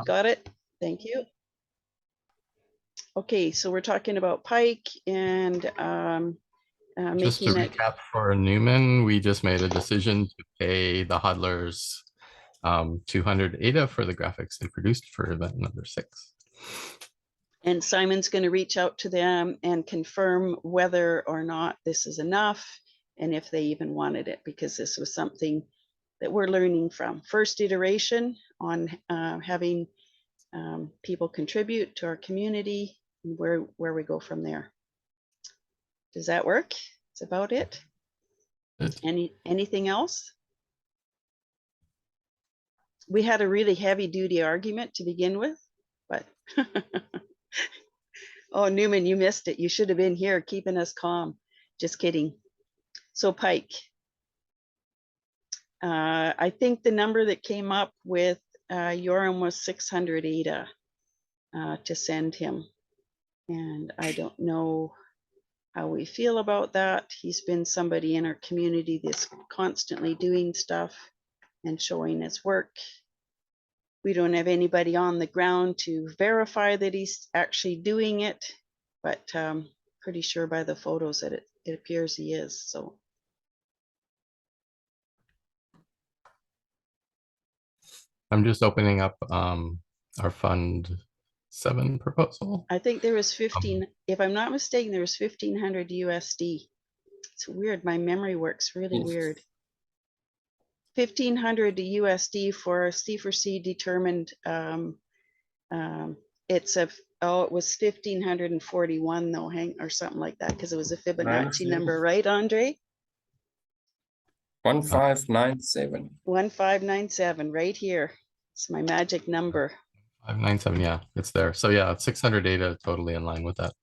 Got it. Thank you. Okay, so we're talking about Pike and Just to making it. recap for Newman, we just made a decision to pay the hodlers 200 ADA for the graphics they produced for event number 6. And Simon's going to reach out to them and confirm whether or not this is enough and if they even wanted it, because this was something that we're learning from. First iteration on having people contribute to our community, and where we go from there. Does that work? That's about it. Anything else? We had a really heavy duty argument to begin with, but oh, Newman, you missed it. You should have been here keeping us calm. Just kidding. So Pike, I think the number that came up with Yoram was 600 ADA to send him. And I don't know how we feel about that. He's been somebody in our community that's constantly doing stuff and showing his work. We don't have anybody on the ground to verify that he's actually doing it, but pretty sure by the photos that it appears he is. So I'm just opening up our Fund 7 proposal. I think there was 15, if I'm not mistaken, there was 1,500 USD. It's weird. My memory works really weird. 1,500 USD for C4C determined. It's a, oh, it was 1,541 though, or something like that, because it was a Fibonacci number, right, Andre? 1597. 1597, right here. It's my magic number. 597, yeah, it's there. So yeah, 600 data, totally in line with that.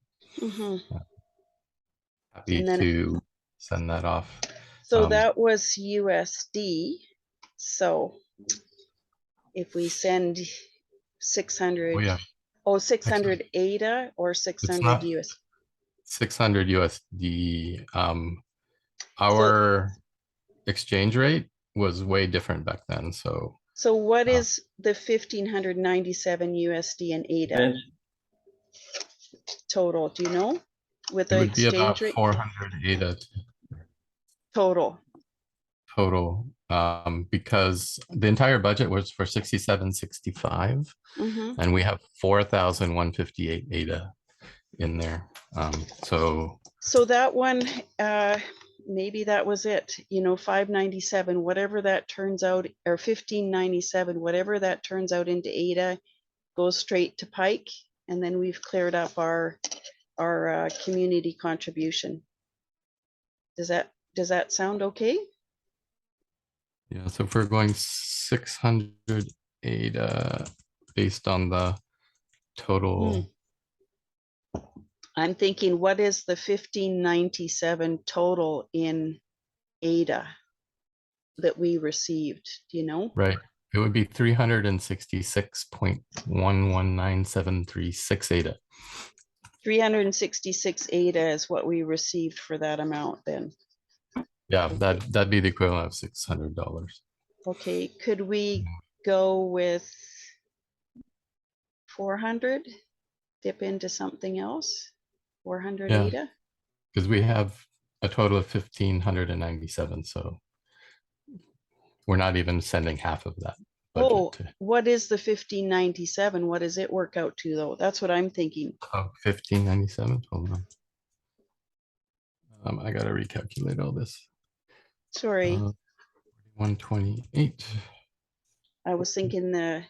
Happy to send that off. So that was USD. So if we send 600, oh, yeah. 600 ADA or 600 US? 600 USD. Our exchange rate was way different back then. So what is the 1,597 USD and ADA total? Do you know? With the exchange rate? It would be about 400 ADA total. Because the entire budget was for 6765 and we have 4,158 ADA in there. So that one, maybe that was it, 597, whatever that turns out, or 1597, whatever that turns out into ADA goes straight to Pike, and then we've cleared up our community contribution. Does that sound okay? Yeah, so if we're going 600 ADA based on the total. I'm thinking, what is the 1597 total in ADA that we received? Do you know? Right. It would be 366.1197336 ADA. 366 ADA is what we received for that amount then. Yeah, that'd be the equivalent of $600. Okay, could we go with 400? Dip into something else? 400 ADA? Because we have a total of 1,597, so we're not even sending half of that budget. What is the 1597? What does it work out to though? That's what I'm thinking. 1597. Hold on. I gotta recalculate all this. Sorry. 128. I was thinking the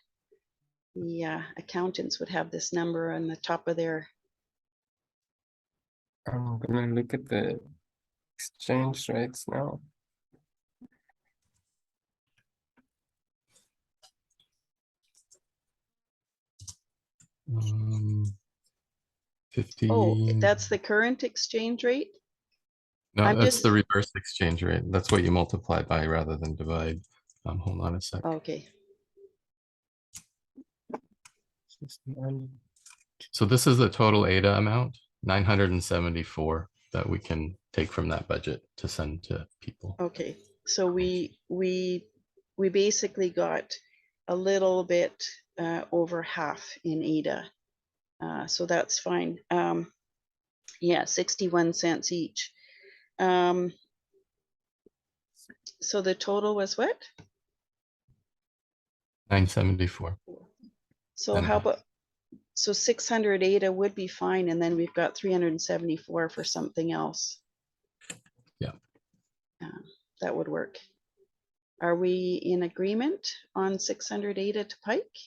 accountants would have this number on the top of their. I'm gonna look at the exchange rates now. Um, 50. Oh, that's the current exchange rate? No, that's the reverse exchange rate. That's what you multiply by rather than divide. Hold on a sec. Okay. So this is the total ADA amount, 974 that we can take from that budget to send to people. Okay, so we basically got a little bit over half in Ada. So that's fine. Yeah, 61 cents each. So the total was what? 974. So And how about, so 600 Ada would be fine, and then we've got 374 for something else. Yeah. That would work. Are we in agreement on 600 Ada to Pike?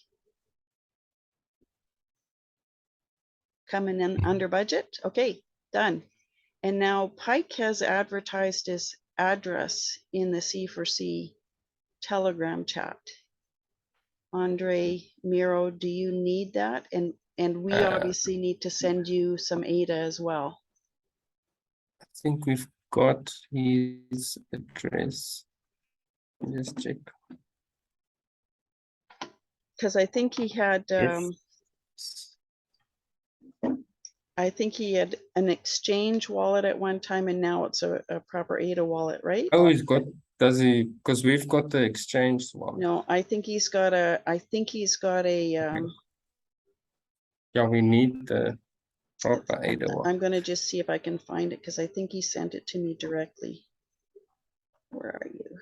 Coming in under budget? Okay, done. And now Pike has advertised his address in the C4C Telegram chat. Andre, Miro, do you need that? And we obviously need to send you some Ada as well. I think we've got his address. Just check. Because I think he had, Yes. I think he had an exchange wallet at one time, and now it's a proper Ada wallet, right? Oh, he's got, does he? Because we've got the exchange one. No, I think he's got a, Yeah, we need the proper Ada one. I'm gonna just see if I can find it, because I think he sent it to me directly. Where are you?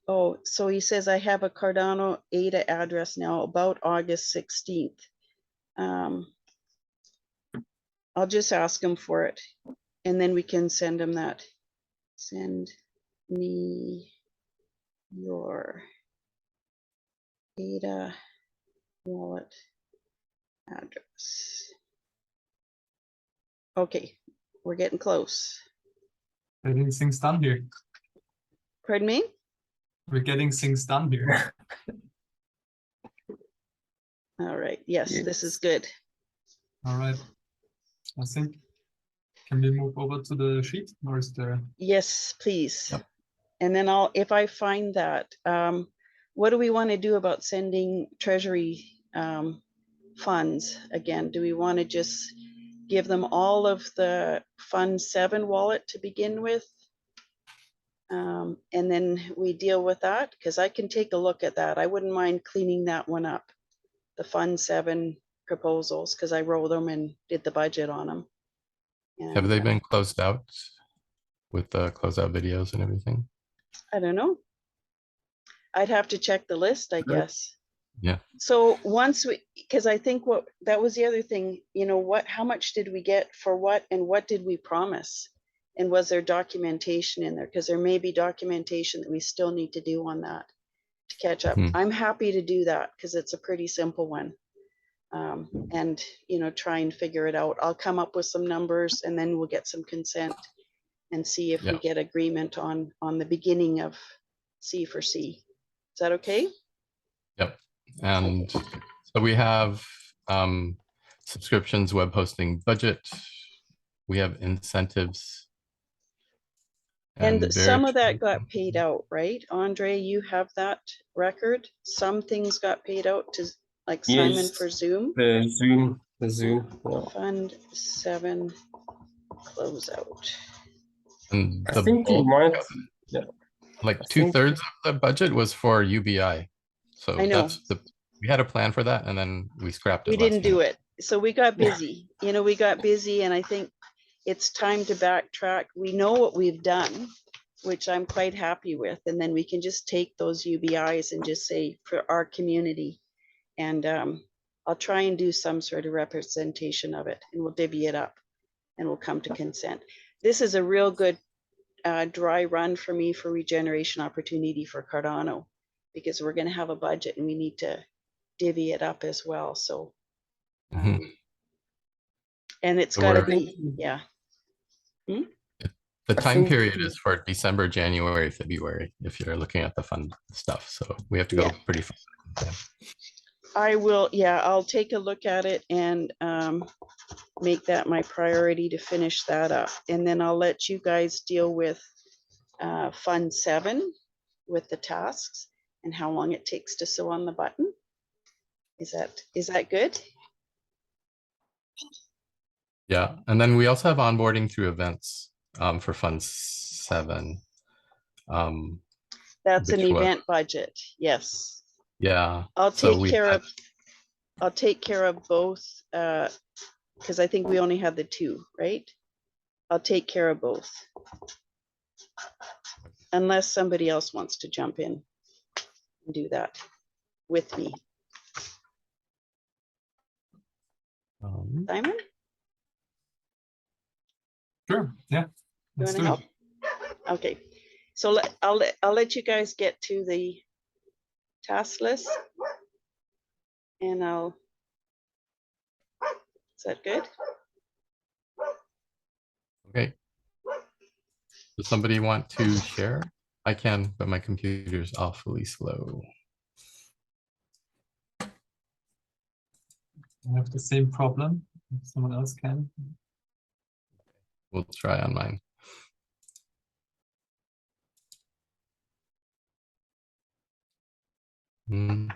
Oh, so he says, I have a Cardano Ada address now about August 16th. I'll just ask him for it, and then we can send him that. Send me your Ada wallet address. Okay, we're getting close. Getting things done here. Pardon me? We're getting things done here. All right, yes, this is good. All right. I think, can we move over to the sheet, or is there? Yes, please. Yep. And then if I find that, what do we want to do about sending treasury funds again? Do we want to just give them all of the Fund 7 wallet to begin with? And then we deal with that, because I can take a look at that. I wouldn't mind cleaning that one up, the Fund 7 proposals, because I wrote them and did the budget on them. have they And, been closed out with the closeout videos and everything? I don't know. I'd have to check the list, I guess. Yeah. So once we, because I think that was the other thing, you know, how much did we get for what, and what did we promise? And was there documentation in there? Because there may be documentation that we still need to do on that to catch up. I'm happy to do that, because it's a pretty simple one. And, you know, try and figure it out. I'll come up with some numbers, and then we'll get some consent and see if we get agreement on the beginning of C4C. Is that okay? Yep. And so we have subscriptions, web hosting budget. We have incentives. And some of that got paid out, right? Andre, you have that record? Some things got paid out to, like, Simon Yes, for Zoom? The Zoom. Yeah. Fund 7 closeout. And I the think we bulk, might. Yeah. like I think- 2/3 of the budget was for UBI. So I know. we had a plan for that, and then we scrapped it. We didn't do it. So we got busy. You know, we got busy, and I think it's time to backtrack. We know what we've done, which I'm quite happy with. And then we can just take those UBIs and just say, for our community. And I'll try and do some sort of representation of it, and we'll divvy it up, and we'll come to consent. This is a real good dry run for me for regeneration opportunity for Cardano, because we're going to have a budget and we need to divvy it up as well. So, and it's got to be, yeah. The time period is for December, January, February, if you're looking at the fund stuff. So we have to go pretty fast. I will, I'll take a look at it and make that my priority to finish that up. And then I'll let you guys deal with Fund 7 with the tasks and how long it takes to sew on the button. Is that good? Yeah, and then we also have onboarding through events for Fund 7. That's an which was- event budget, yes. Yeah. I'll So take we care had- of, I'll take care of both, because I think we only have the two, right? I'll take care of both. Unless somebody else wants to jump in and do that with me. Simon, Sure, yeah. you Let's want to do it. help? Okay, so I'll let you guys get to the task list. And is that good? Okay. Does somebody want to share? I can, but my computer's awfully slow. I have the same problem. If someone else can. We'll try on mine. Mhm.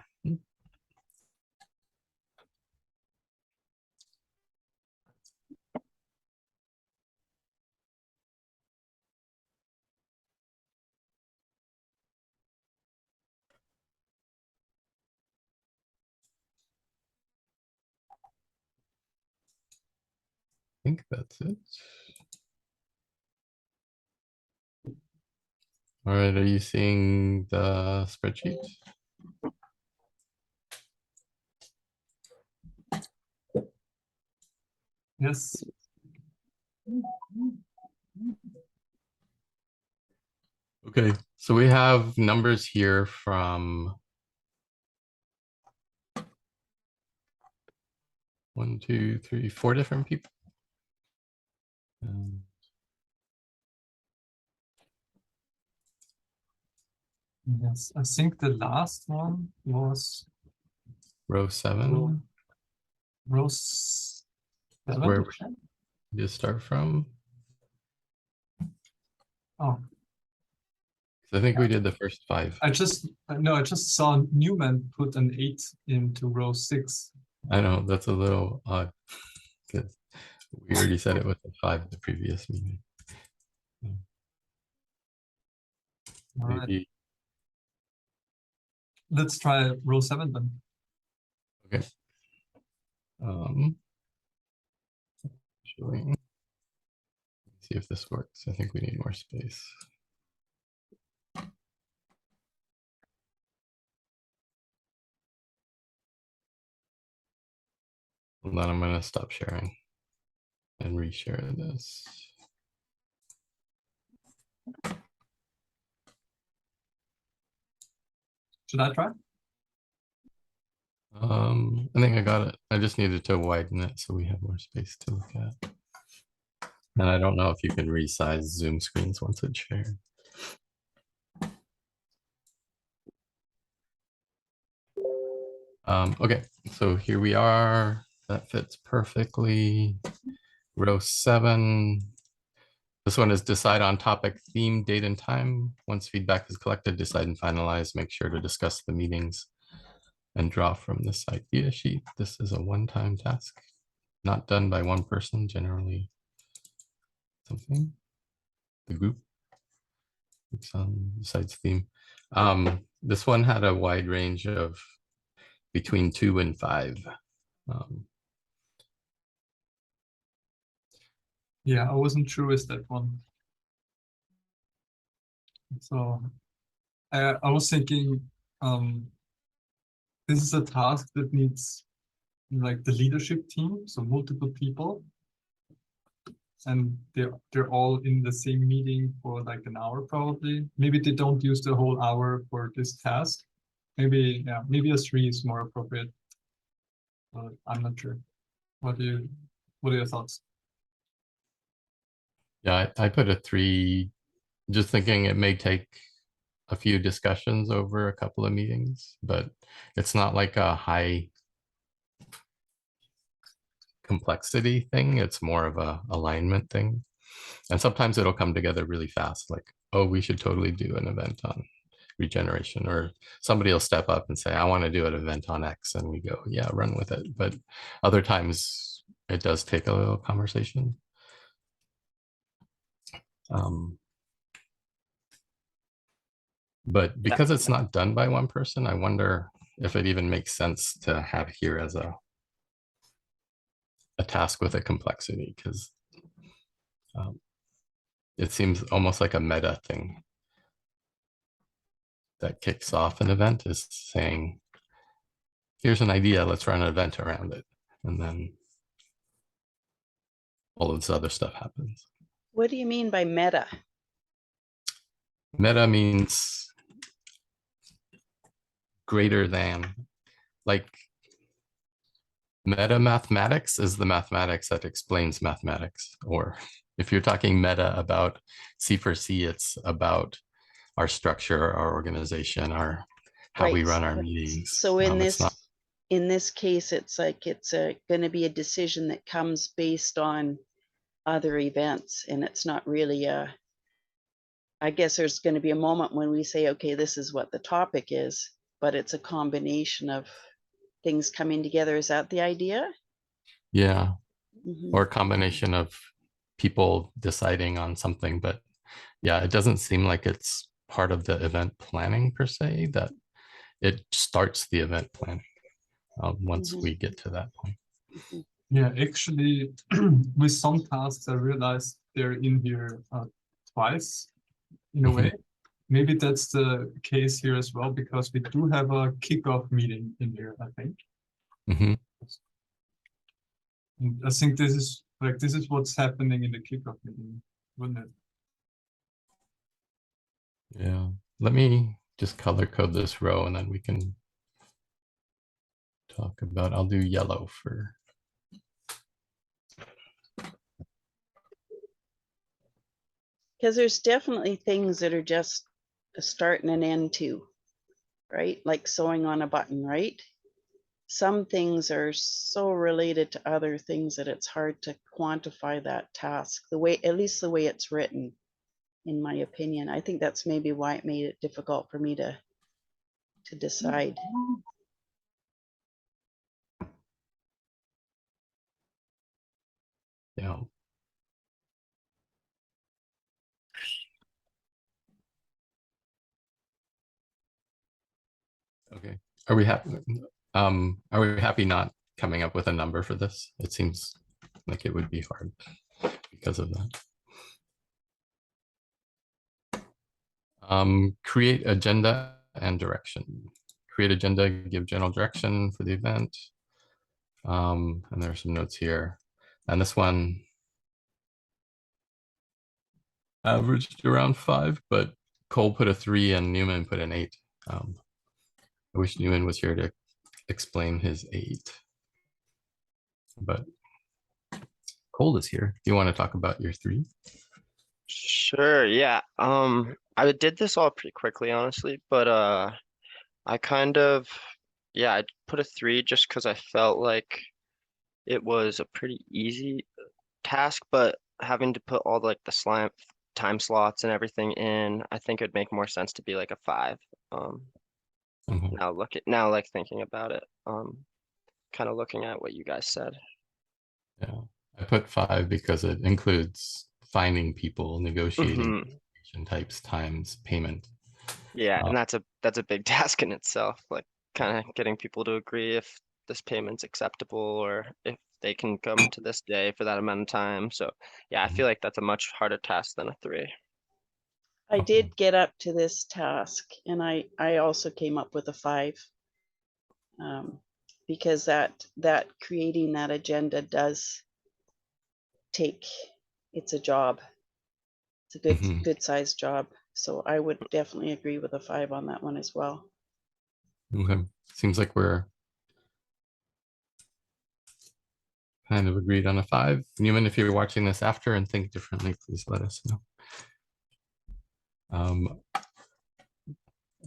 I think that's it. All right, are you seeing the spreadsheet? Yes. Okay, so we have numbers here from 1, 2, 3, 4 different people. Yes. I think the last one was Row 7, row is 7. where we just start from. Oh, So I think we did the first 5. I just saw Newman put an 8 into row 6. I know that's a little odd because we already said it was a 5 at the previous meeting. All right. Maybe. Let's try row 7 then. Okay. Showing. See if this works. I think we need more space. And then I'm going to stop sharing and reshare this. Should I try? I think I got it. I just needed to widen it so we have more space to look at. And I don't know if you can resize Zoom screens once it's shared. Okay, so here we are. That fits perfectly. Row 7. This one is decide on topic, theme, date, and time. Once feedback is collected, decide and finalize. Make sure to discuss the meetings and draw from this idea sheet. This is a one-time task, not done by one person, generally something. The group decides theme. This one had a wide range of between 2 and 5. Yeah, I wasn't sure with that one. So I was thinking this is a task that needs like the leadership team, so multiple people. And they're all in the same meeting for like an hour probably. Maybe they don't use the whole hour for this task. Maybe, yeah, maybe a 3 is more appropriate. But I'm not sure. What are your thoughts? Yeah, I put a 3, just thinking it may take a few discussions over a couple of meetings, but it's not like a high complexity thing. It's more of a alignment thing. And sometimes it'll come together really fast, like, oh, we should totally do an event on regeneration, or somebody will step up and say, I want to do an event on X, and we go, yeah, run with it. But other times it does take a little conversation. But because it's not done by one person, I wonder if it even makes sense to have here as a task with a complexity, because it seems almost like a meta thing that kicks off an event, is saying, here's an idea, let's run an event around it. And then all of this other stuff happens. What do you mean by meta? Meta means greater than, like meta mathematics is the mathematics that explains mathematics. Or if you're talking meta about C4C, it's about our structure, our organization, our how we Right, run our meetings. So in It's not, this case, it's like it's going to be a decision that comes based on other events, and it's not really I guess there's going to be a moment when we say, okay, this is what the topic is, but it's a combination of things coming together. Is that the idea? yeah, Mhm. or a combination of people deciding on something. But yeah, it doesn't seem like it's part of the event planning per se, that it starts the event planning once Mhm. we get to that point. Mhm. Yeah, actually, with some tasks, I realized they're in here twice in a Mhm. way. Maybe that's the case here as well, because we do have a kickoff meeting in here, I think. Mhm. And I think this is what's happening in the kickoff meeting, wouldn't it? Yeah, let me just color code this row and then we can talk about, I'll do yellow for. Because there's definitely things that are just a start and an end to, right? Like sewing on a button, right? Some things are so related to other things that it's hard to quantify that task, the way, at least the way it's written, in my opinion. I think that's maybe why it made it difficult for me to decide. Yeah. Okay. Are we happy? Are we happy not coming up with a number for this? It seems like it would be hard because of that. Create agenda and direction. Create agenda, give general direction for the event. And there are some notes here. And this one averaged around 5, but Cole put a 3 and Newman put an 8. I wish Newman was here to explain his 8. But Cole is here. Do you want to talk about your 3? Sure, yeah. I did this all pretty quickly, honestly, but I kind of, yeah, I put a 3 just because I felt like it was a pretty easy task, but having to put all like the slime time slots and everything in, I think it'd make more sense to be like a 5. Um, Mhm. now like thinking about it, kind of looking at what you guys said. Yeah, I put 5 because it includes finding people, negotiating types, times, payment. Yeah, and that's a big task in itself, like kind of getting people to agree if this payment's acceptable or if they can come to this day for that amount of time. So yeah, I feel like that's a much harder task than a 3. I Okay. did get up to this task, and I also came up with a 5, because that creating that agenda does take, it's a job. It's a Mhm. good sized job. So I would definitely agree with a 5 on that one as well. Okay. Seems like we're kind of agreed on a 5. Newman, if you're watching this after and think differently, please let us know.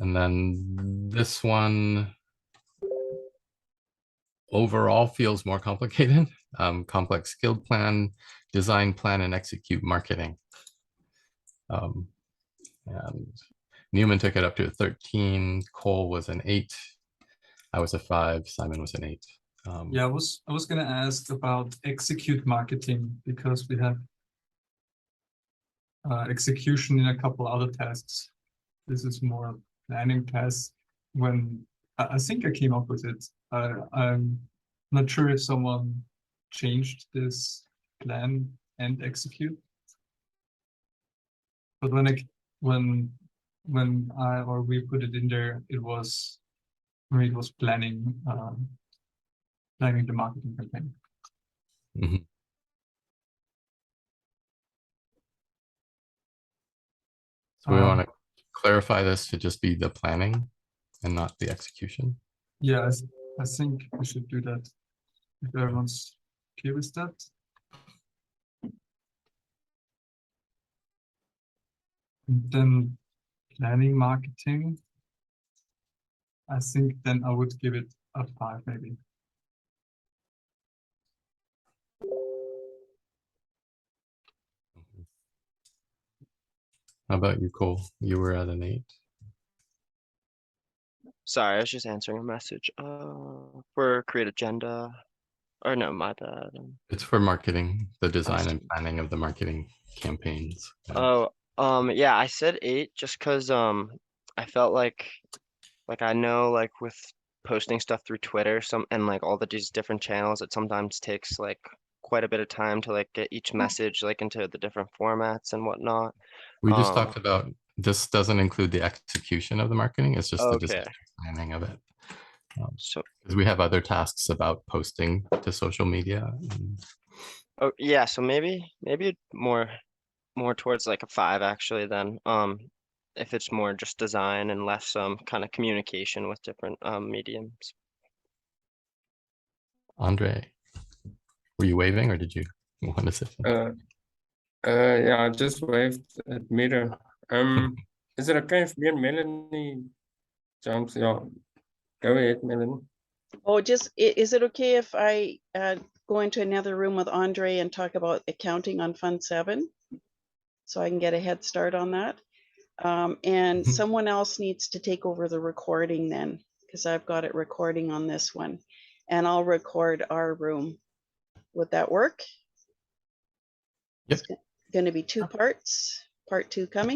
And then this one overall feels more complicated. Complex skilled plan, design, plan, and execute marketing. And Newman took it up to a 13. Cole was an 8. I was a 5. Simon was an 8. Yeah, I was gonna ask about execute marketing, because we have execution in a couple other tasks. This is more planning tasks when I think I came up with it. I'm not sure if someone changed this plan and execute. But when I or we put it in there, it was planning planning the marketing campaign. Mhm. So we want to clarify this to just be the planning and not the execution. Yeah, I think we should do that. If everyone's okay with that. And then planning marketing. I think then I would give it a 5 maybe. How about you, Cole? You were at an 8. Sorry, I was just answering a message. For create agenda, or no, my bad. It's for marketing, the design see. and planning of the marketing campaigns. Oh, yeah, I said 8 just because I felt like I know like with posting stuff through Twitter and like all these different channels, it sometimes takes like quite a bit of time to like get each message like into the different formats and whatnot. We just talked about, this doesn't include the execution of the marketing, it's just the Okay, design and planning of it. so Because we have other tasks about posting to social media. oh yeah, so maybe more towards like a 5 actually then. If it's more just design and less kind of communication with different mediums. Andre, were you waving or did you want to say something? Yeah, I just waved at Mira. Is it okay if me and Melanie jumps? Yeah, go ahead, Melanie. Oh, is it okay if I go into another room with Andre and talk about accounting on Fund 7? So I can get a head start on that. And someone else needs to take over the recording then, because I've got it recording on this one. And I'll record our room. Would that work? Yep. It's going to be 2 parts. Part 2 coming.